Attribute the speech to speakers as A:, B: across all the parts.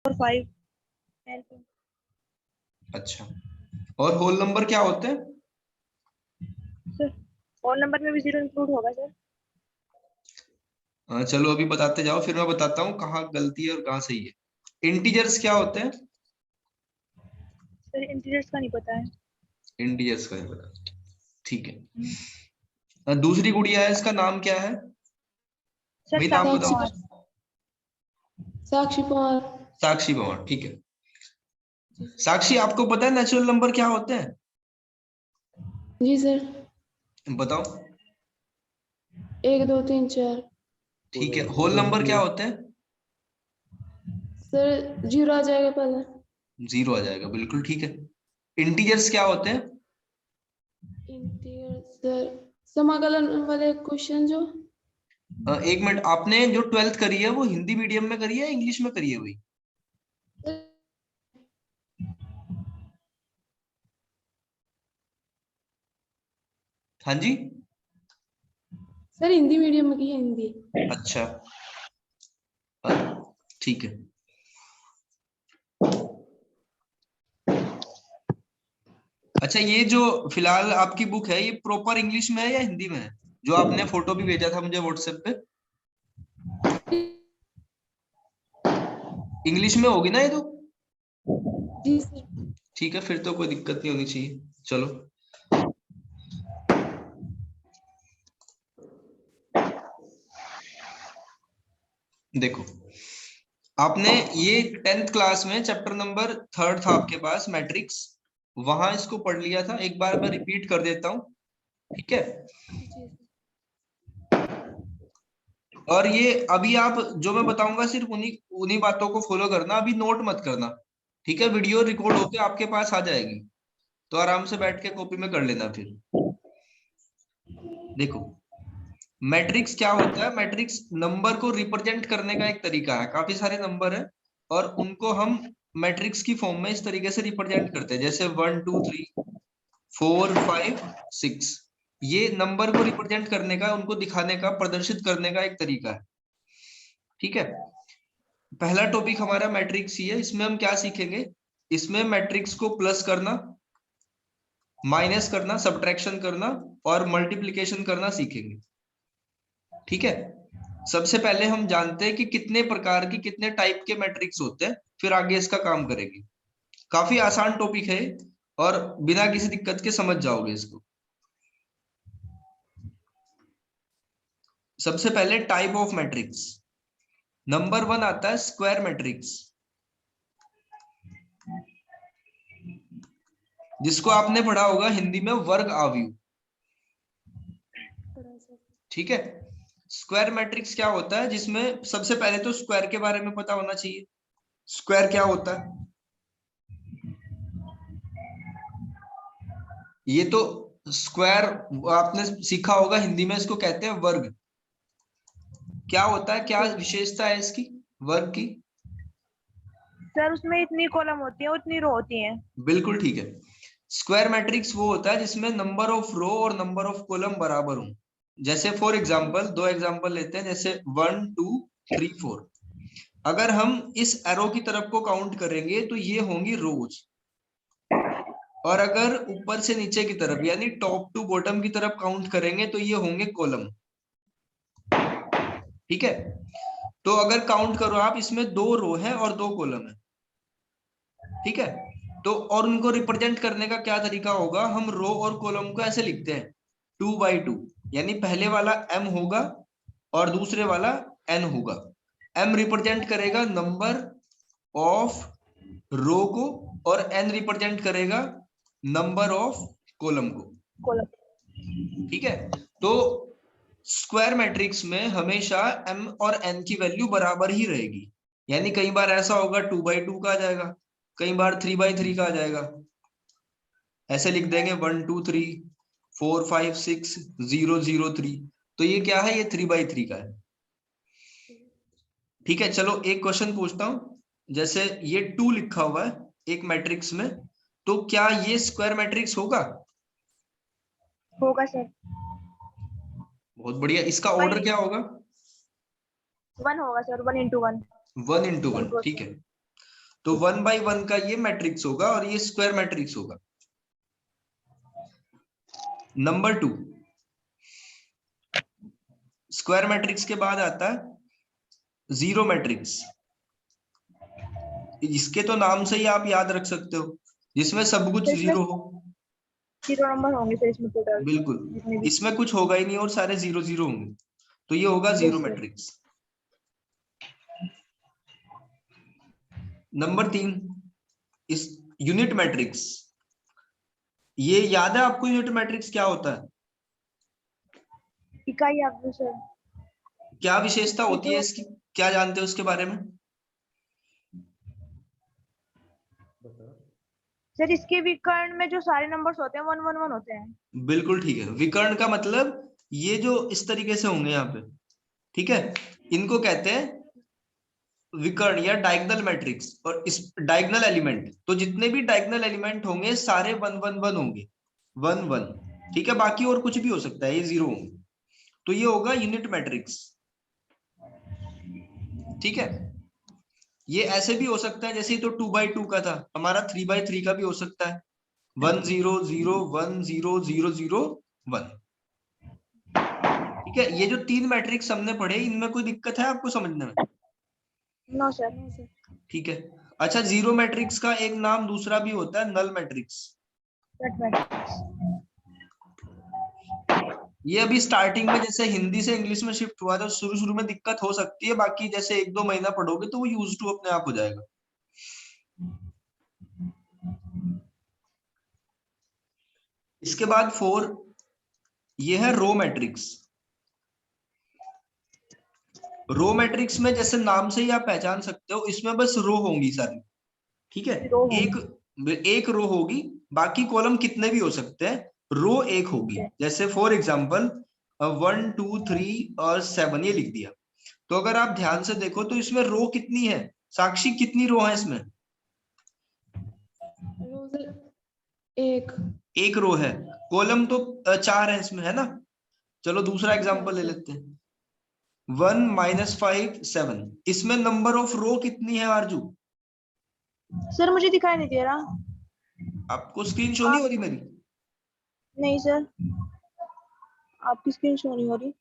A: और 5
B: अच्छा, और होल नंबर क्या होते हैं?
A: सर होल नंबर में भी 0 इंक्लूड होगा सर।
B: चलो अभी बताते जाओ, फिर मैं बताता हूँ कहाँ गलती है और कहाँ सही है। इंटीजर्स क्या होते हैं?
A: सर इंटीजर्स का नहीं पता है।
B: इंटीजर्स का नहीं पता, ठीक है। दूसरी गुड़िया है, इसका नाम क्या है?
A: सर
B: भाई नाम
A: साक्षी
B: बताओ।
A: पवार।
C: साक्षी पवार।
B: साक्षी पवार, ठीक है। साक्षी, आपको पता है नेचुरल नंबर क्या होते हैं?
C: जी सर।
B: बताओ।
C: 1 2 3 4।
B: ठीक है, होल नंबर क्या होते हैं?
C: सर 0 आ जाएगा पहले।
B: 0 आ जाएगा, बिल्कुल ठीक है। इंटीजर्स क्या होते हैं?
C: इंटीजर सर समाकलन वाले क्वेश्चन जो।
B: एक मिनट, आपने जो 12th करी है वो हिंदी मीडियम में करी है, इंग्लिश में करी है भाई? हाँ जी।
C: सर हिंदी मीडियम की है, हिंदी।
B: अच्छा, ठीक है। अच्छा, ये जो फिलहाल आपकी बुक है, ये प्रॉपर इंग्लिश में है या हिंदी में है? जो आपने फोटो भी भेजा था मुझे व्हाट्सएप पे, इंग्लिश में होगी ना ये तो?
C: जी सर।
B: ठीक है, फिर तो कोई दिक्कत नहीं होनी चाहिए। चलो, देखो, आपने ये 10th क्लास में चैप्टर नंबर 3 था आपके पास, मैट्रिक्स, वहां इसको पढ़ लिया था। एक बार मैं रिपीट कर देता हूँ, ठीक है?
C: जी सर।
B: और ये अभी आप जो मैं बताऊंगा सिर्फ उन्हीं उन्हीं बातों को फॉलो करना, अभी नोट मत करना, ठीक है? वीडियो रिकॉर्ड होके आपके पास आ जाएगी, तो आराम से बैठ के कॉपी में कर लेना। फिर देखो, मैट्रिक्स क्या होता है? मैट्रिक्स नंबर को रिप्रेजेंट करने का एक तरीका है। काफी सारे नंबर है और उनको हम मैट्रिक्स की फॉर्म में इस तरीके से रिप्रेजेंट करते हैं, जैसे 1 2 3 4 5 6। ये नंबर को रिप्रेजेंट करने का, उनको दिखाने का, प्रदर्शित करने का एक तरीका है, ठीक है? पहला टॉपिक हमारा मैट्रिक्स ही है। इसमें हम क्या सीखेंगे? इसमें मैट्रिक्स को प्लस करना, माइनस करना, सब्ट्रैक्शन करना और मल्टीप्लिकेशन करना सीखेंगे, ठीक है? सबसे पहले हम जानते हैं कि कितने प्रकार की, कितने टाइप के मैट्रिक्स होते हैं, फिर आगे इसका काम करेंगे। काफी आसान टॉपिक है और बिना किसी दिक्कत के समझ जाओगे इसको। सबसे पहले टाइप ऑफ मैट्रिक्स, नंबर 1 आता है स्क्वायर मैट्रिक्स, जिसको आपने पढ़ा होगा हिंदी में वर्ग आव्यूह, ठीक है? स्क्वायर मैट्रिक्स क्या होता है? जिसमें सबसे पहले तो स्क्वायर के बारे में पता होना चाहिए। स्क्वायर क्या होता है? ये तो स्क्वायर आपने सीखा होगा, हिंदी में इसको कहते हैं वर्ग। क्या होता है, क्या विशेषता है इसकी, वर्ग की?
A: सर उसमें इतनी कॉलम होती है, उतनी रो होती है।
B: बिल्कुल ठीक है। स्क्वायर मैट्रिक्स वो होता है जिसमें नंबर ऑफ रो और नंबर ऑफ कॉलम बराबर हो। जैसे फॉर एग्जांपल, दो एग्जांपल लेते हैं, जैसे 1 2 3 4। अगर हम इस एरो की तरफ को काउंट करेंगे तो ये होंगी रोज, और अगर ऊपर से नीचे की तरफ यानी टॉप टू बॉटम की तरफ काउंट करेंगे तो ये होंगे कॉलम, ठीक है? तो अगर काउंट करो आप, इसमें 2 रो है और 2 कॉलम है, ठीक है? तो और उनको रिप्रेजेंट करने का क्या तरीका होगा? हम रो और कॉलम को ऐसे लिखते हैं 2 by 2, यानी पहले वाला m होगा और दूसरे वाला n होगा। m रिप्रेजेंट करेगा नंबर ऑफ रो को और n रिप्रेजेंट करेगा नंबर ऑफ कॉलम को,
A: कॉलम।
B: ठीक है? तो स्क्वायर मैट्रिक्स में हमेशा m और n की वैल्यू बराबर ही रहेगी, यानी कई बार ऐसा होगा 2 by 2 का आ जाएगा, कई बार 3 by 3 का आ जाएगा। ऐसे लिख देंगे 1 2 3 4 5 6 0 0 3, तो ये क्या है? ये 3 by 3 का है, ठीक है? चलो एक क्वेश्चन पूछता हूं। जैसे ये 2 लिखा हुआ है एक मैट्रिक्स में, तो क्या ये स्क्वायर मैट्रिक्स होगा?
A: होगा सर।
B: बहुत बढ़िया। इसका ऑर्डर क्या होगा?
A: 1 होगा सर, 1 into 1।
B: 1 into 1, ठीक है। तो 1/1 का ये मैट्रिक्स होगा और ये स्क्वायर मैट्रिक्स होगा। नंबर 2, स्क्वायर मैट्रिक्स के बाद आता है जीरो मैट्रिक्स। इसके तो नाम से ही आप याद रख सकते हो, जिसमें सब कुछ
A: तो इसमें
B: जीरो हो।
A: 0 नंबर होंगे सर इसमें टोटल
B: बिल्कुल,
A: जितने भी।
B: इसमें कुछ होगा ही नहीं और सारे 0 0 होंगे, तो ये होगा zero
A: Yes, sir.
B: Matrix. Number 3, इस यूनिट मैट्रिक्स। ये याद है आपको यूनिट मैट्रिक्स क्या होता है?
A: इकाई आव्यूह सर।
B: क्या विशेषता
A: ये
B: होती है
A: जो
B: इसकी, क्या जानते हो उसके बारे में?
A: सर इसके विकर्ण में जो सारे नंबर्स होते हैं 1 1 1 होते हैं।
B: बिल्कुल ठीक है। विकर्ण का मतलब ये जो इस तरीके से होंगे यहाँ पे, ठीक है, इनको कहते हैं विकर्ण या डायगोनल मैट्रिक्स। और इस डायगोनल एलिमेंट, तो जितने भी डायगोनल एलिमेंट होंगे सारे 1 1 1 होंगे, 1 1, ठीक है। बाकी और कुछ भी हो सकता है, ये 0 होंगे, तो ये होगा यूनिट मैट्रिक्स, ठीक है। ये ऐसे भी हो सकता है, जैसे तो 2/2 का था, हमारा 3/3 का भी हो सकता है, 1 0 0 1 0 0 0 1, ठीक है। ये जो 3 मैट्रिक्स हमने पढ़े, इनमें कोई दिक्कत है आपको समझने में?
A: No sir.
B: ठीक है। अच्छा, जीरो मैट्रिक्स का एक नाम दूसरा भी होता है, नल मैट्रिक्स।
A: Set matrix.
B: ये अभी स्टार्टिंग में जैसे हिंदी से इंग्लिश में शिफ्ट हुआ था, शुरू शुरू में दिक्कत हो सकती है, बाकी जैसे 1 2 महीना पढ़ोगे तो वो यूज टू अपने आप हो जाएगा। इसके बाद 4, ये है रो मैट्रिक्स। रो मैट्रिक्स में जैसे नाम से ही आप पहचान सकते हो, इसमें बस रो होंगी सारी, ठीक है।
A: रो होंगी।
B: एक रो होगी, बाकी कॉलम कितने भी हो सकते हैं, रो एक होगी। जैसे फॉर एग्जाम्पल 1 2 3 और 7 ये लिख दिया, तो अगर आप ध्यान से देखो तो इसमें रो कितनी है? साक्षी, कितनी रो है इसमें? एक रो है। कॉलम तो 4 है इसमें, है ना। चलो दूसरा एग्जांपल ले लेते हैं, 1 -5 7, इसमें नंबर ऑफ रो कितनी है आरजू?
A: सर मुझे दिखाई नहीं दे रहा।
B: आपको स्क्रीन शो नहीं हो रही मेरी?
A: नहीं सर, आपकी स्क्रीन शो नहीं हो रही।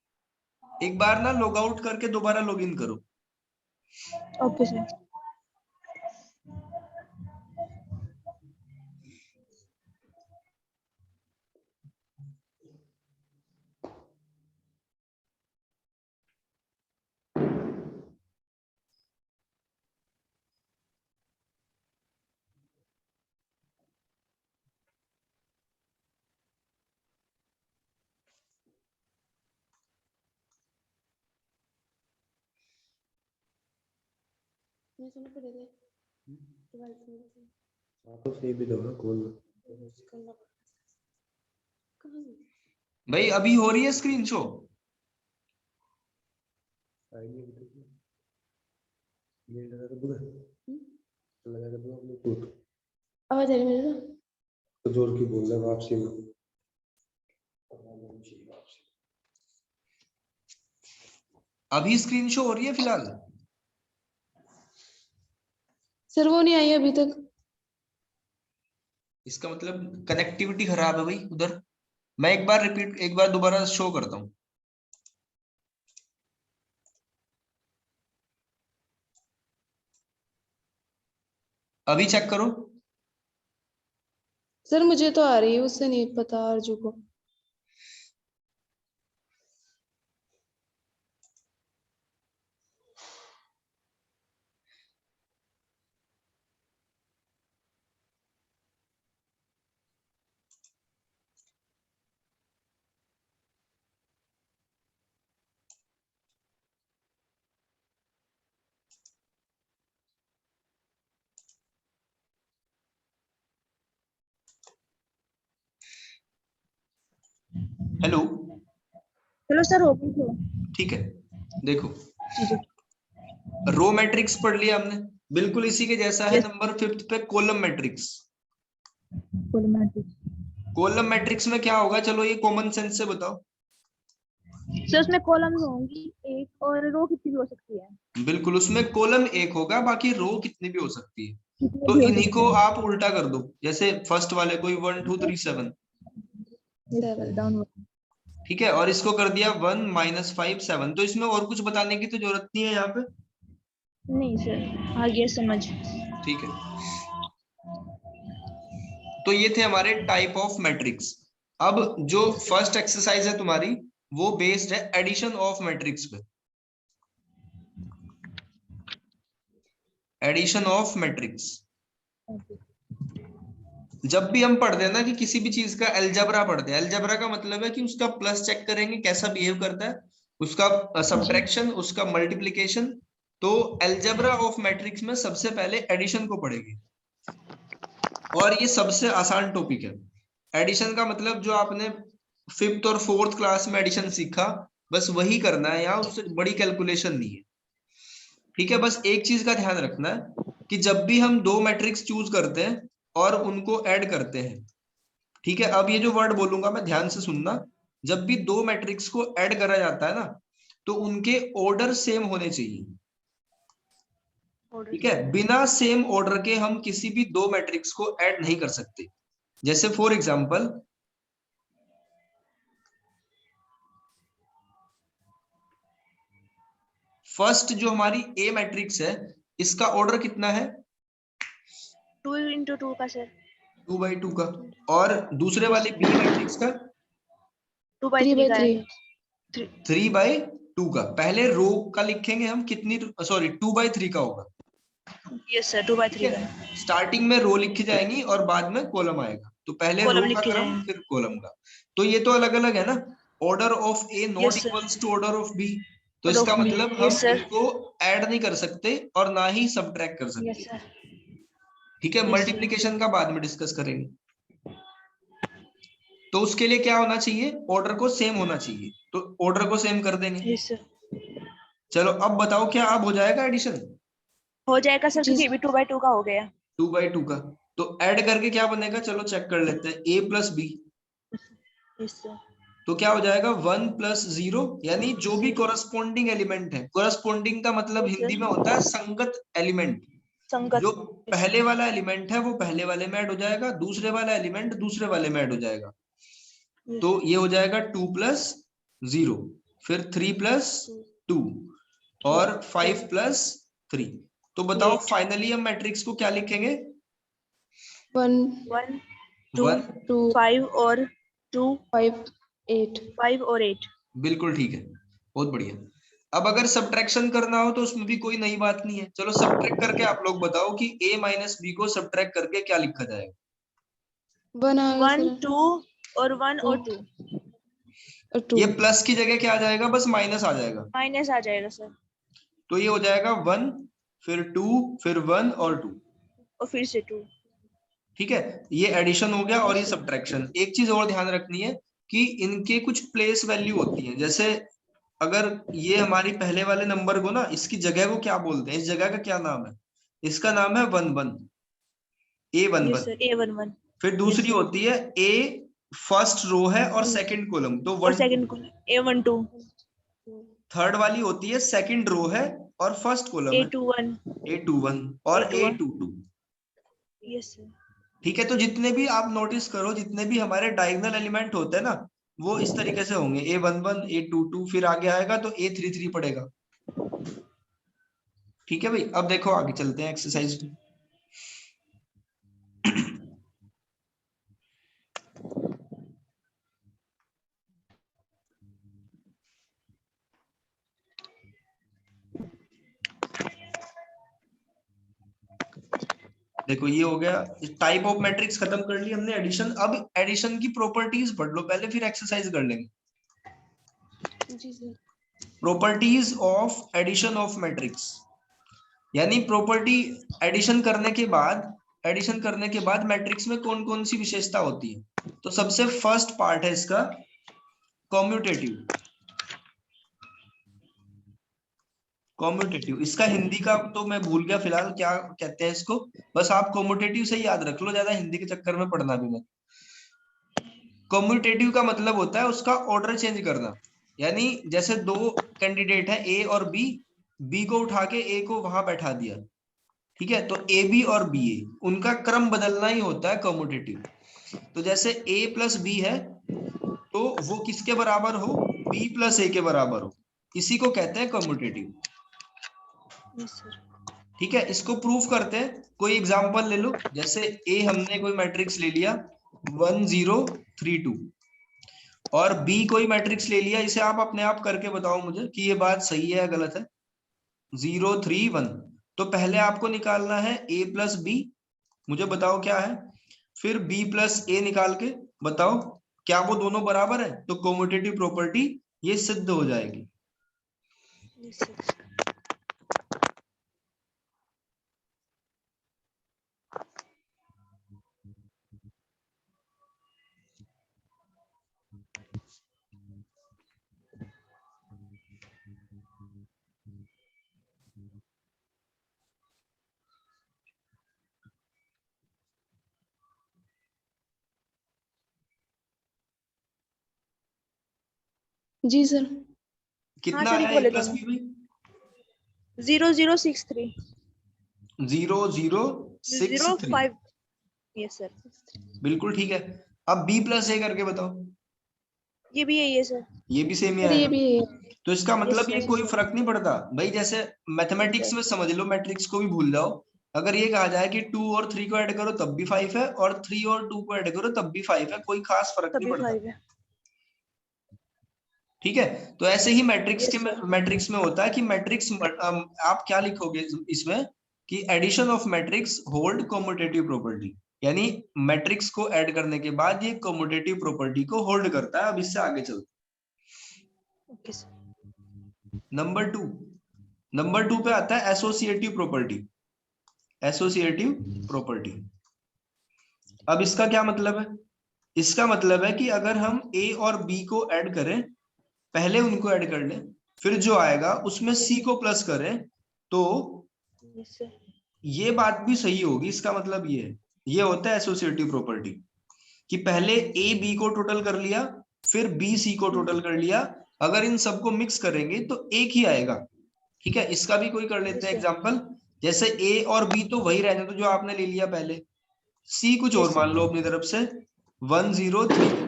B: एक बार ना लॉग आउट करके दोबारा लॉग इन करो।
A: Okay sir.
D: तो सही भी दो ना कॉल।
B: भाई अभी हो रही है स्क्रीन शो?
C: आवाज आ रही मेरे को?
D: तो जोर की बोल रहा वापसी में।
B: अभी स्क्रीन शो हो रही है फिलहाल?
C: सर वो नहीं आई अभी तक।
B: इसका मतलब कनेक्टिविटी खराब है भाई उधर। मैं एक बार रिपीट, एक बार दोबारा शो करता हूँ। अभी चेक करो।
C: सर मुझे तो आ रही है, उससे नहीं पता आरजू को।
B: हेलो।
A: चलो सर हो गई तो।
B: ठीक है, देखो
A: ठीक है।
B: रो मैट्रिक्स पढ़ लिया हमने, बिल्कुल इसी के जैसा है
A: Yes.
B: नंबर 5 पे column matrix.
A: Column matrix.
B: Column matrix में क्या होगा, चलो ये कॉमन सेंस से बताओ।
A: सर उसमें कॉलम होंगी एक और रो कितनी भी हो सकती है।
B: बिल्कुल, उसमें कॉलम एक होगा, बाकी रो कितनी भी हो सकती है। तो इन्हीं को आप उल्टा कर दो, जैसे फर्स्ट वाले कोई 1 2 3 7, ठीक है, और इसको कर दिया 1 -5 7। तो इसमें और कुछ बताने की तो जरूरत नहीं है यहाँ पे,
A: नहीं सर, आ गया समझ।
B: ठीक है। तो ये थे हमारे टाइप ऑफ मैट्रिक्स। अब जो फर्स्ट एक्सरसाइज है तुम्हारी, वो बेस्ड है एडिशन ऑफ मैट्रिक्स पे। एडिशन ऑफ मैट्रिक्स, जब भी हम पढ़ते हैं ना कि किसी भी चीज का अलजेब्रा पढ़ते हैं, अलजेब्रा का मतलब है कि उसका प्लस चेक करेंगे कैसा बिहेव करता है, उसका सब्ट्रैक्शन, उसका मल्टीप्लिकेशन। तो अलजेब्रा ऑफ मैट्रिक्स में सबसे पहले एडिशन को पढ़ेंगे, और ये सबसे आसान टॉपिक है। एडिशन का मतलब जो आपने 5th और 4th क्लास में एडिशन सीखा, बस वही करना है, यहाँ उससे बड़ी कैलकुलेशन नहीं है, ठीक है। बस एक चीज का ध्यान रखना है कि जब भी हम दो मैट्रिक्स चूज करते हैं और उनको ऐड करते हैं, ठीक है, अब ये जो वर्ड बोलूंगा मैं ध्यान से सुनना, जब भी दो मैट्रिक्स को ऐड करा जाता है ना, तो उनके ऑर्डर सेम होने चाहिए, ठीक है। बिना सेम ऑर्डर के हम किसी भी दो मैट्रिक्स को ऐड नहीं कर सकते। जैसे फॉर एग्जांपल, फर्स्ट जो हमारी ए मैट्रिक्स है, इसका ऑर्डर कितना है?
A: 2 × 2 का सर,
B: 2/2 का। और दूसरे वाले बी मैट्रिक्स का
A: 2/3 का है।
B: 3/2 का। पहले रो का लिखेंगे हम, कितनी, सॉरी 2/3 का होगा।
A: यस सर, 2/3 का।
B: स्टार्टिंग में रो लिखी जाएंगी और बाद में कॉलम आएगा, तो पहले रो
A: कॉलम
B: का
A: लिखे
B: क्रम
A: जाएंगे।
B: फिर कॉलम का। तो ये तो अलग अलग है ना, order of A not
A: Yes, sir.
B: Equals to order of B. तो
A: Order
B: इसका
A: of B.
B: मतलब
A: Yes,
B: हम
A: sir.
B: इनको ऐड नहीं कर सकते और ना ही सबट्रैक्ट कर
A: Yes,
B: सकते,
A: sir.
B: ठीक है।
A: Yes, sir.
B: मल्टीप्लिकेशन का बाद में डिस्कस करेंगे। तो उसके लिए क्या होना चाहिए? ऑर्डर को सेम होना चाहिए, तो ऑर्डर को सेम कर देंगे।
A: Yes, sir.
B: चलो अब बताओ, क्या अब हो जाएगा एडिशन?
A: हो जाएगा सर,
C: जी
A: क्योंकि अभी 2/2 का हो गया।
B: 2/2 का। तो ऐड करके क्या बनेगा, चलो चेक कर लेते हैं। a + b,
A: Yes, sir.
B: तो क्या हो जाएगा 1 + 0, यानी जो भी कोरस्पोंडिंग एलिमेंट है, कोरस्पोंडिंग का मतलब
A: Yes,
B: हिंदी
A: sir.
B: में होता है संगत एलिमेंट।
A: संगत।
B: जो पहले वाला एलिमेंट है वो पहले वाले में ऐड हो जाएगा, दूसरे वाला एलिमेंट दूसरे वाले में ऐड हो जाएगा।
A: Yes,
B: तो ये हो जाएगा 2 + 0, फिर 3 + 2 और 5 + 3। तो बताओ
A: 8.
B: फाइनली हम मैट्रिक्स को क्या लिखेंगे?
C: 1
A: 1 2
B: 1,
C: 2
A: 5 और 2
C: 5 8
A: 5 और 8।
B: बिल्कुल ठीक है, बहुत बढ़िया। अब अगर सब्ट्रैक्शन करना हो तो उसमें भी कोई नई बात नहीं है। चलो सब्ट्रैक्ट करके आप लोग बताओ कि a - b को सब्ट्रैक्ट करके क्या लिखा जाएगा?
C: 1 आएगा
A: 1
C: सर
A: 2 और 1 और 2
C: और 2
B: ये प्लस की जगह क्या आ जाएगा? बस माइनस आ जाएगा।
A: माइनस आ जाएगा सर,
B: तो ये हो जाएगा 1, फिर 2, फिर 1 और 2,
A: और फिर से 2।
B: ठीक है। ये एडिशन हो गया और ये सब्ट्रैक्शन। एक चीज और ध्यान रखनी है कि इनके कुछ प्लेस वैल्यू होती है। जैसे अगर ये हमारी पहले वाले नंबर को ना, इसकी जगह को क्या बोलते हैं, इस जगह का क्या नाम है? इसका नाम है 1 1, a 1
A: यस
B: 1।
A: Sir, A11।
B: फिर दूसरी होती है a, फर्स्ट रो है और सेकंड कॉलम, तो
A: और
B: 1
A: सेकंड को A12
B: थर्ड वाली होती है सेकंड रो है और फर्स्ट कॉलम है,
A: A21
B: a21 और a22,
A: यस सर।
B: ठीक है। तो जितने भी आप नोटिस करो, जितने भी हमारे डायगोनल एलिमेंट होते हैं ना, वो इस तरीके से होंगे, a11 a22, फिर आगे आएगा तो a33 पड़ेगा, ठीक है भाई। अब देखो आगे चलते हैं एक्सरसाइज पे। देखो ये हो गया, टाइप ऑफ मैट्रिक्स खत्म कर ली हमने, एडिशन। अब एडिशन की प्रॉपर्टीज पढ़ लो पहले, फिर एक्सरसाइज कर लेंगे।
C: जी sir.
B: Properties of addition of matrix, यानी प्रॉपर्टी एडिशन करने के बाद मैट्रिक्स में कौन कौन सी विशेषता होती है। तो सबसे फर्स्ट पार्ट है इसका कॉम्यूटेटिव। कॉम्यूटेटिव, इसका हिंदी का तो मैं भूल गया फिलहाल क्या कहते हैं इसको, बस आप कॉम्यूटेटिव से ही याद रख लो, ज्यादा हिंदी के चक्कर में पढ़ना भी मत। कॉम्यूटेटिव का मतलब होता है उसका ऑर्डर चेंज करना, यानी जैसे दो कैंडिडेट है ए और बी, बी को उठा के ए को वहां बैठा दिया, ठीक है, तो ए बी और बी ए उनका क्रम बदलना ही होता है कम्यूटेटिव। तो जैसे ए प्लस बी है तो वो किसके बराबर हो, बी प्लस ए के बराबर हो, इसी को कहते हैं कम्यूटेटिव।
A: Yes sir.
B: ठीक है, इसको प्रूफ करते हैं, कोई एग्जांपल ले लो। जैसे ए हमने कोई मैट्रिक्स ले लिया 1 0 3 2 और बी कोई मैट्रिक्स ले लिया, इसे आप अपने आप करके बताओ मुझे कि ये बात सही है या गलत है। 0 3 1, तो पहले आपको निकालना है a प्लस बी, मुझे बताओ क्या है, फिर b प्लस ए निकाल के बताओ क्या वो दोनों बराबर है, तो कम्यूटेटिव प्रॉपर्टी ये सिद्ध हो जाएगी।
A: Yes sir.
C: जी सर।
B: कितना
A: सर,
B: है
A: इक्वल
B: a
A: है
B: प्लस
A: दोनों।
B: बी में?
A: 0063
B: 0 0 6 3,
A: 05। Yes sir.
B: बिल्कुल ठीक है। अब b प्लस ए करके बताओ,
A: ये भी यही है सर।
B: ये भी सेम ही
C: सर ये
B: आएगा।
C: भी
B: तो इसका मतलब
A: sir,
B: ये
A: yes,
B: कोई
A: sir.
B: फर्क नहीं पड़ता भाई, जैसे मैथमेटिक्स
A: sir.
B: में समझ लो, मैट्रिक्स को भी भूल जाओ। अगर ये कहा जाए कि 2 और 3 को ऐड करो तब भी 5 है, और 3 और 2 को ऐड करो तब भी 5 है, कोई खास फर्क नहीं
A: तभी
B: पड़ता।
A: 5 है।
B: ठीक है, तो ऐसे ही मैट्रिक्स
A: Yes,
B: के
A: sir.
B: मैट्रिक्स में होता है कि मैट्रिक्स आप क्या लिखोगे इसमें कि addition of matrix hold commutative property, यानी मैट्रिक्स को ऐड करने के बाद ये कम्यूटेटिव प्रॉपर्टी को होल्ड करता है। अब इससे आगे चलते
A: ओके सर।
B: नंबर 2 पे आता है एसोसिएटिव प्रॉपर्टी। एसोसिएटिव प्रॉपर्टी, अब इसका क्या मतलब है? इसका मतलब है कि अगर हम ए और बी को ऐड करें, पहले उनको ऐड कर लें, फिर जो आएगा उसमें सी को प्लस करें, तो
A: यस सर।
B: ये बात भी सही होगी। इसका मतलब ये होता है एसोसिएटिव प्रॉपर्टी कि पहले ए बी को टोटल कर लिया, फिर बी सी को टोटल कर लिया, अगर इन सबको मिक्स करेंगे तो एक ही आएगा। ठीक है, इसका भी कोई कर लेते हैं
A: Yes, sir.
B: एग्जांपल। जैसे ए और बी तो वही रहने दो जो आपने ले लिया पहले, सी कुछ
A: Yes,
B: और
A: sir.
B: मान लो अपनी तरफ से 1 0 3।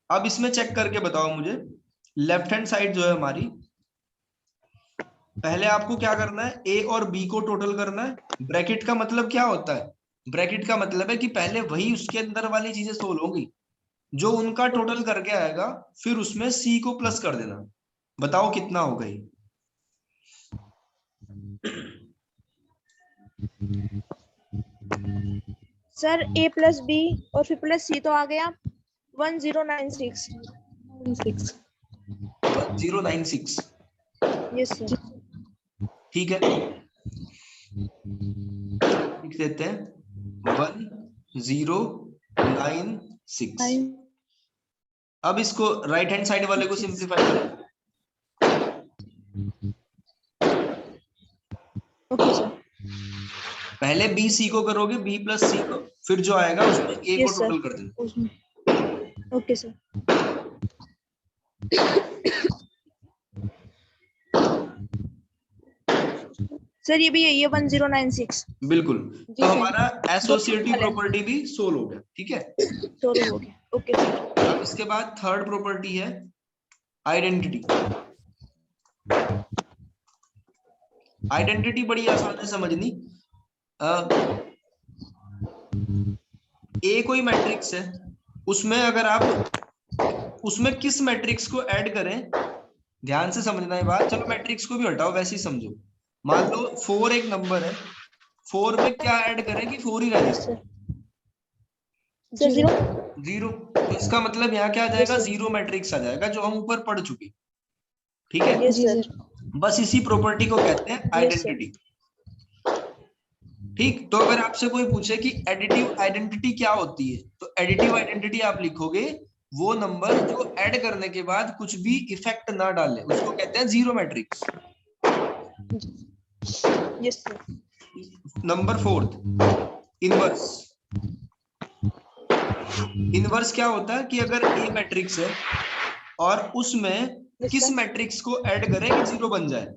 B: अब इसमें चेक करके बताओ मुझे, लेफ्ट हैंड साइड जो है हमारी, पहले आपको क्या करना है, ए और बी को टोटल करना है। ब्रैकेट का मतलब क्या होता है? ब्रैकेट का मतलब है कि पहले वही उसके अंदर वाली चीजें सोल्व होंगी, जो उनका टोटल करके आएगा, फिर उसमें सी को प्लस कर देना। बताओ कितना हो गई?
A: सर ए प्लस बी और फिर प्लस सी तो आ गया 1096।
C: 6।
B: 1096।
A: Yes sir.
B: ठीक है, लिख देते हैं 1096। अब इसको राइट हैंड साइड वाले को सिंप्लीफाई करें।
A: Okay sir.
B: पहले बी सी को करोगे, बी प्लस सी को, फिर जो आएगा उसमें ए को
A: Yes, sir.
B: टोटल कर देना।
A: Okay sir. सर ये भी यही है 1096।
B: बिल्कुल,
C: जी
B: तो
C: सर।
B: हमारा एसोसिएटिव प्रॉपर्टी भी सोल्व हो गया। ठीक है,
A: सॉल्व हो गया। Okay sir.
B: अब इसके बाद थर्ड प्रॉपर्टी है आइडेंटिटी। आइडेंटिटी बड़ी आसान है समझनी। ए कोई मैट्रिक्स है, उसमें अगर आप उसमें किस मैट्रिक्स को ऐड करें, ध्यान से समझना है बात। चलो मैट्रिक्स को भी हटाओ, वैसे ही समझो। मान लो 4 एक नंबर है, 4 में क्या ऐड करें कि 4 ही रह
A: यस
B: जाए?
A: सर। सर 0।
B: 0। तो इसका मतलब यहाँ क्या आ जाएगा?
A: Yes, sir.
B: 0 मैट्रिक्स आ जाएगा, जो हम ऊपर पढ़ चुके। ठीक है,
A: यस
C: जी
A: सर।
C: सर।
B: बस इसी प्रॉपर्टी को कहते हैं
A: Yes, sir.
B: आइडेंटिटी। ठीक, तो अगर आपसे कोई पूछे कि एडिटिव आइडेंटिटी क्या होती है, तो एडिटिव आइडेंटिटी आप लिखोगे वो नंबर जो ऐड करने के बाद कुछ भी इफेक्ट ना डाले, उसको कहते हैं zero matrix.
A: Yes sir.
B: Number 4, inverse. Inverse क्या होता है कि अगर ए मैट्रिक्स है और उसमें
A: Yes,
B: किस
A: sir.
B: मैट्रिक्स को ऐड करें कि 0 बन जाए?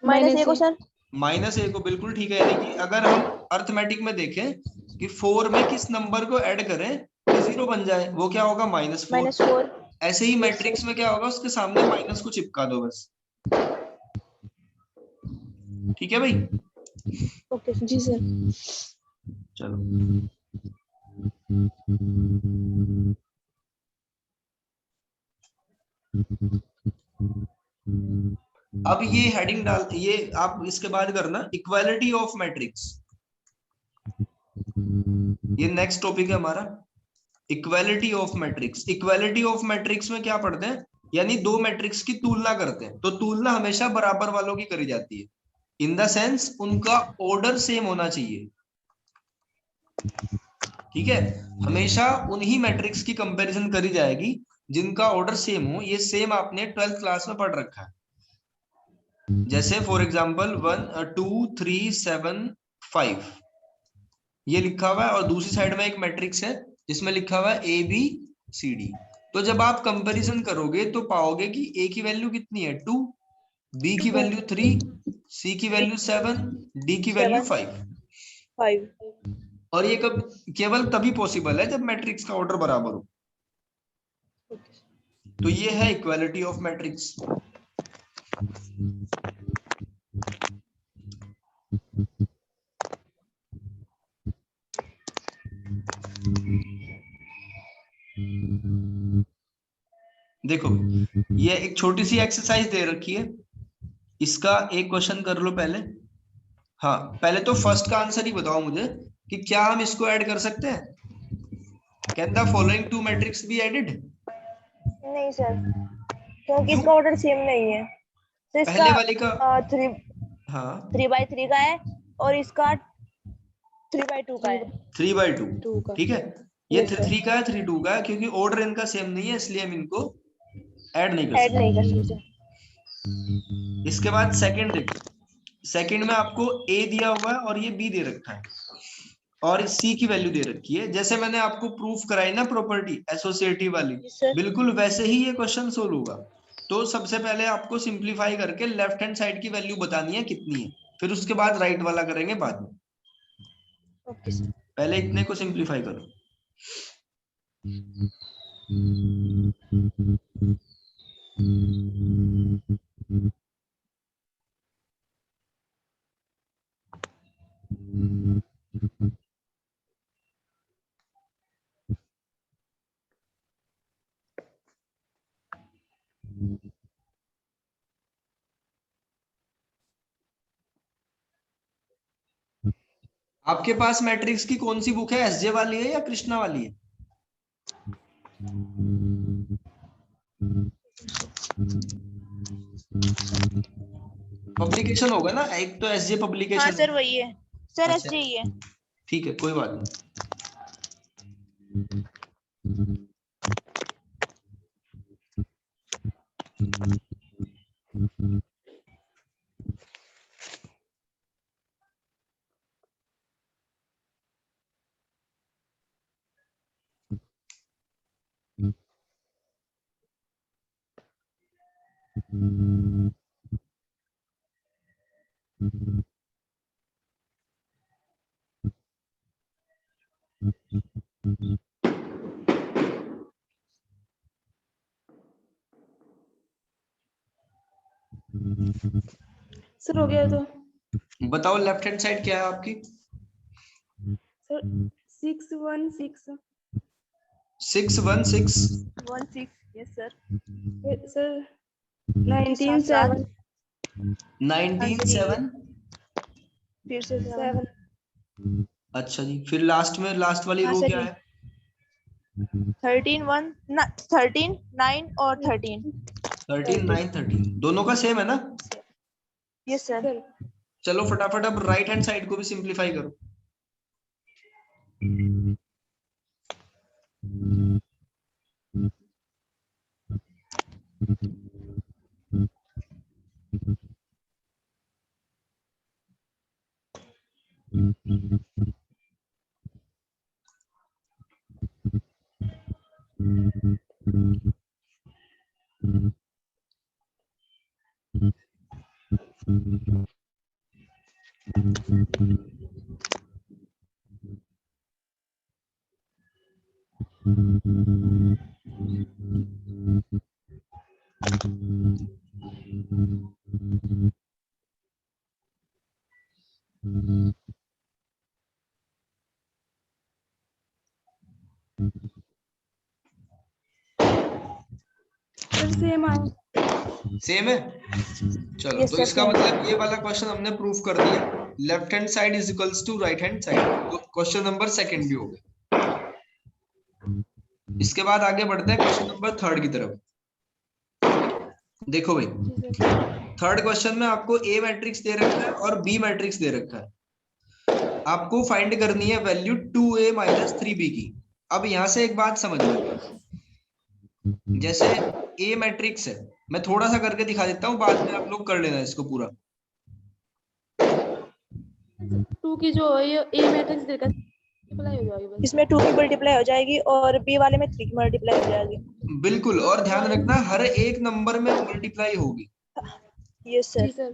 A: -a को सर।
B: माइनस ए को, बिल्कुल ठीक है। यानी कि अगर हम अर्थमेटिक में देखें कि 4 में किस नंबर को ऐड करें कि 0 बन जाए, वो क्या होगा, -4।
A: -4।
B: ऐसे ही
A: Yes,
B: मैट्रिक्स
A: sir.
B: में क्या होगा, उसके सामने माइनस को चिपका दो बस। ठीक है भाई,
A: Okay, sir.
C: जी सर।
B: चलो। अब ये हेडिंग डाल, ये आप इसके बाद करना, इक्वालिटी ऑफ मैट्रिक्स। ये नेक्स्ट टॉपिक है हमारा, equality of matrix. Equality of matrix में क्या पढ़ते हैं, यानी दो मैट्रिक्स की तुलना करते हैं। तो तुलना हमेशा बराबर वालों की करी जाती है, इन द सेंस उनका ऑर्डर सेम होना चाहिए। ठीक है, हमेशा उन्हीं मैट्रिक्स की कंपैरिजन करी जाएगी जिनका ऑर्डर सेम हो। ये सेम आपने 12th क्लास में पढ़ रखा है। जैसे फॉर एग्जांपल 1 2 3 7 5 ये लिखा हुआ है, और दूसरी साइड में एक मैट्रिक्स है जिसमें लिखा हुआ है ABCD। तो जब आप कंपैरिजन करोगे तो पाओगे कि A की वैल्यू कितनी है 2, B की वैल्यू 3, C की वैल्यू 7, D की वैल्यू 5।
A: 5।
B: और ये कब, केवल तभी पॉसिबल है जब मैट्रिक्स का ऑर्डर बराबर हो। तो ये है इक्वालिटी ऑफ मैट्रिक्स। देखो, ये एक छोटी सी एक्सरसाइज दे रखी है, इसका एक क्वेश्चन कर लो पहले। हाँ, पहले तो फर्स्ट का आंसर ही बताओ मुझे कि क्या हम इसको ऐड कर सकते हैं। Can the following two matrix be added?
A: नहीं सर, क्योंकि
B: क्यों?
A: इसका ऑर्डर सेम नहीं है। तो इसका
B: पहले वाले का,
A: 3
B: हाँ
A: 3/3 का है और इसका 3/2 का है।
B: 3/2,
C: 2 का।
B: ठीक है। ये
A: Yes, sir.
B: 3 का है, 3/2 का है, क्योंकि ऑर्डर इनका सेम नहीं है इसलिए हम इनको ऐड नहीं कर
A: ऐड नहीं कर सकते।
B: सकते। इसके बाद सेकंड देखो, सेकंड में आपको A दिया हुआ है और ये B दे रखा है, और C की वैल्यू दे रखी है। जैसे मैंने आपको प्रूफ कराई ना प्रॉपर्टी एसोसिएटिव वाली,
A: Yes, sir.
B: बिल्कुल वैसे ही ये क्वेश्चन सोल्व होगा। तो सबसे पहले आपको सिंप्लीफाई करके लेफ्ट हैंड साइड की वैल्यू बतानी है कितनी है, फिर उसके बाद राइट वाला करेंगे बाद में।
A: Okay, sir.
B: पहले इतने को सिंप्लीफाई करो। आपके पास मैट्रिक्स की कौन सी बुक है, एसजे वाली है या कृष्णा वाली है? पब्लिकेशन होगा ना, एक तो एसजे
A: हाँ
B: पब्लिकेशन
A: सर,
B: है।
A: वही है सर,
B: अच्छा,
A: एसजे ही है।
B: ठीक है, कोई बात नहीं।
C: सर हो गया तो।
B: बताओ लेफ्ट हैंड साइड क्या है आपकी?
C: सर 616।
B: 616,
A: 16। Yes sir.
C: सर
A: सात
C: 197
B: 197।
A: फिर से 7।
C: 7।
B: अच्छा जी, फिर लास्ट में लास्ट वाली
A: हाँ
B: रो
A: सर,
B: क्या
A: ये
B: है?
A: 13 1 13 9 और 13।
B: 13 9 13 दोनों का सेम है ना?
A: Yes sir.
C: सर
B: चलो फटाफट अब राइट हैंड साइड को भी सिंप्लीफाई करो।
C: सर सेम आया।
B: सेम है। चलो
A: Yes,
B: तो
A: sir,
B: इसका
A: same.
B: मतलब ये वाला क्वेश्चन हमने प्रूव कर दिया, left hand side is equals to right hand side. तो क्वेश्चन नंबर सेकंड भी हो गया। इसके बाद आगे बढ़ते हैं क्वेश्चन नंबर थर्ड की तरफ। देखो भाई,
C: जी सर।
B: थर्ड क्वेश्चन में आपको ए मैट्रिक्स दे रखा है और बी मैट्रिक्स दे रखा है। आपको फाइंड करनी है वैल्यू 2a माइनस 3b की। अब यहां से एक बात समझना, जैसे ए मैट्रिक्स है, मैं थोड़ा सा करके दिखा देता हूँ, बाद में आप लोग कर लेना इसको पूरा।
C: 2 की जो ये ए मैट्रिक्स देकर अप्लाई हो जाएगी बस।
A: इसमें 2 की मल्टीप्लाई हो जाएगी और बी वाले में 3 की मल्टीप्लाई हो जाएगी।
B: बिल्कुल, और ध्यान रखना हर एक नंबर में मल्टीप्लाई होगी।
A: यस
C: जी
A: सर।
C: सर।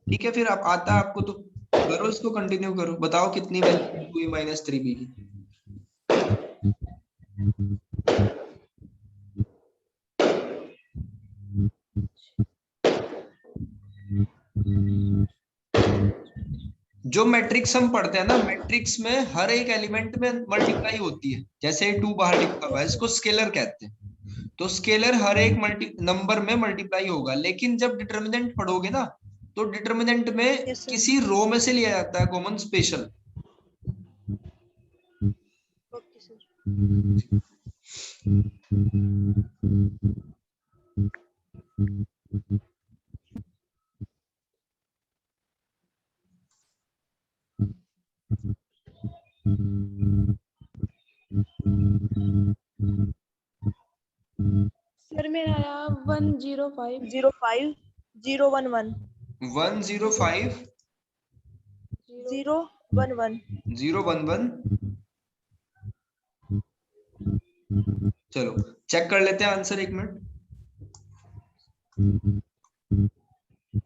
B: ठीक है, फिर आप आता है आपको तो करो, इसको कंटिन्यू करो। बताओ कितनी वैल्यू 2a माइनस 3b की। जो मैट्रिक्स हम पढ़ते हैं ना, मैट्रिक्स में हर एक एलिमेंट में मल्टीप्लाई होती है। जैसे 2 बाहर लिखा हुआ है, इसको स्केलर कहते हैं। तो स्केलर हर एक नंबर में मल्टीप्लाई होगा, लेकिन जब डिटर्मिनेंट पढ़ोगे ना, तो डिटर्मिनेंट में
A: Yes, sir.
B: किसी रो में से लिया जाता है common special.
A: Okay sir.
C: Sir मेरा आया 105
A: 05 011
B: 105
A: 011
B: 011। चलो चेक कर लेते हैं आंसर, एक मिनट।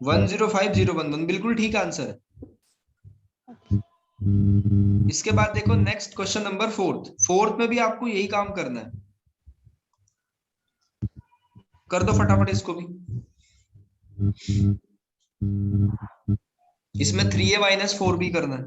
B: 105011 बिल्कुल ठीक आंसर है। इसके बाद देखो नेक्स्ट क्वेश्चन नंबर फोर्थ में भी आपको यही काम करना है। कर दो फटाफट इसको भी। इसमें 3a माइनस 4b करना है।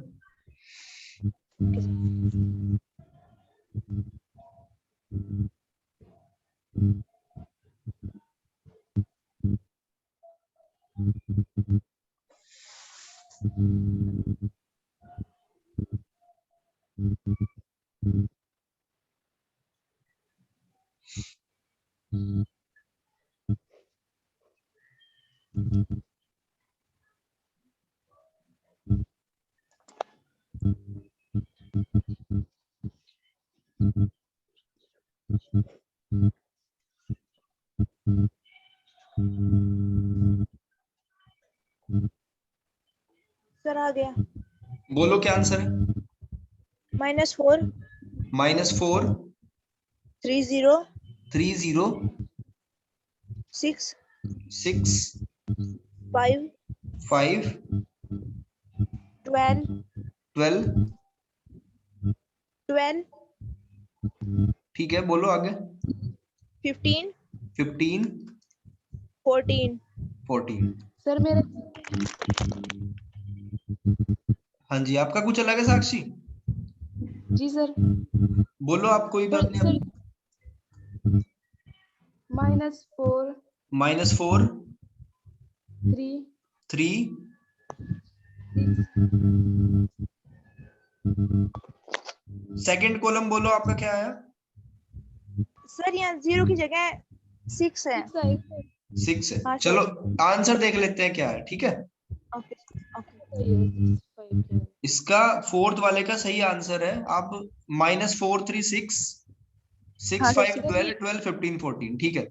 A: सर आ गया।
B: बोलो क्या आंसर है।
A: -4
B: -4
A: 30
B: 30
A: 6
B: 6
A: 5
B: 5
A: 12
B: 12।
A: 12
B: ठीक है, बोलो आगे।
A: 15
B: 15
A: 14
B: 14।
C: सर मेरे
B: हाँ जी, आपका कुछ अलग है साक्षी।
C: जी सर।
B: बोलो आप कोई बात
C: सर
B: नहीं।
C: -4
B: -4
C: 3
B: 3 सेकंड कॉलम बोलो आपका क्या आया।
A: सर यहाँ 0 की जगह 6 है।
B: 6 है।
A: हाँ,
B: चलो आंसर देख लेते हैं क्या है, ठीक है।
A: Okay okay.
B: इसका फोर्थ वाले का सही आंसर है। आप -4 3 6 6
A: हाँ,
B: 5
A: सर,
B: 12 12 15 14, ठीक है।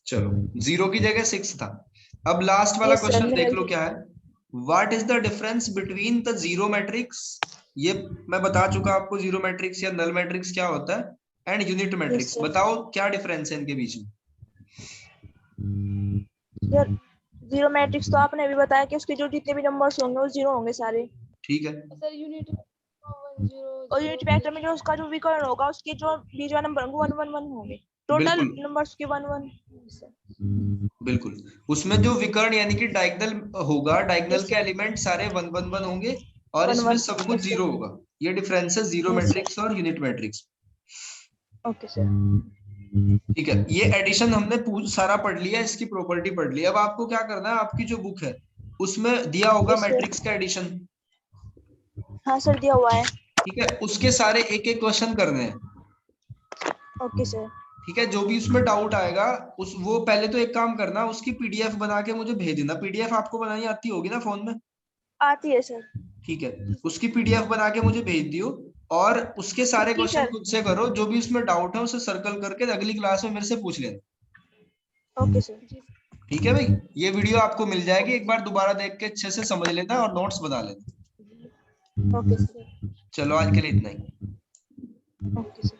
B: चलो 0 की जगह 6 था। अब लास्ट वाला
A: Yes, sir,
B: क्वेश्चन देख
A: मेरा
B: लो क्या है। What is the difference between the zero matrix. ये मैं बता चुका आपको, जीरो मैट्रिक्स या नल मैट्रिक्स क्या होता है, एंड यूनिट मैट्रिक्स।
A: sir.
B: बताओ क्या डिफरेंस है इनके बीच में।
A: सर जीरो मैट्रिक्स तो आपने अभी बताया कि उसके जो जितने भी नंबर्स होंगे वो जीरो होंगे सारे,
B: ठीक है।
C: सर यूनिट 1 0
A: और यूनिट वेक्टर में जो उसका जो विकर्ण होगा उसके जो बीच वाला नंबर होंगे 1 1 1 होंगे, टोटल
B: बिल्कुल
A: नंबर्स के 1 1।
B: बिल्कुल, उसमें जो विकर्ण यानी कि डायगोनल होगा, डायगोनल
A: Yes,
B: के
A: sir.
B: एलिमेंट सारे 1 1 1 होंगे और
A: 1
B: इसमें
A: 1
B: सब कुछ
A: yes, sir.
B: जीरो होगा। ये डिफरेंस है जीरो
A: Yes, sir.
B: मैट्रिक्स और यूनिट मैट्रिक्स।
A: Okay sir.
B: ठीक है, ये एडिशन हमने सारा पढ़ लिया, इसकी प्रॉपर्टी पढ़ ली। अब आपको क्या करना है, आपकी जो बुक है उसमें दिया होगा
A: Yes, sir.
B: मैट्रिक्स का एडिशन।
A: हाँ सर दिया हुआ है।
B: ठीक है, उसके सारे एक एक क्वेश्चन करने हैं।
A: Okay sir.
B: ठीक है, जो भी उसमें डाउट आएगा उस वो पहले तो एक काम करना, उसकी पीडीएफ बना के मुझे भेज देना। पीडीएफ आपको बनानी आती होगी ना फोन में?
A: आती है सर।
B: ठीक है, उसकी पीडीएफ बना के मुझे भेज दियो और उसके सारे
A: जी
B: क्वेश्चन
A: सर।
B: खुद से करो। जो भी उसमें डाउट है उसे सर्कल करके अगली क्लास में मेरे से पूछ लेना।
A: Okay sir.
B: ठीक है भाई, ये वीडियो आपको मिल जाएगी, एक बार दोबारा देख के अच्छे से समझ लेना और नोट्स बना लेना।
A: Okay sir.
B: चलो आज के लिए इतना ही।
A: Okay sir.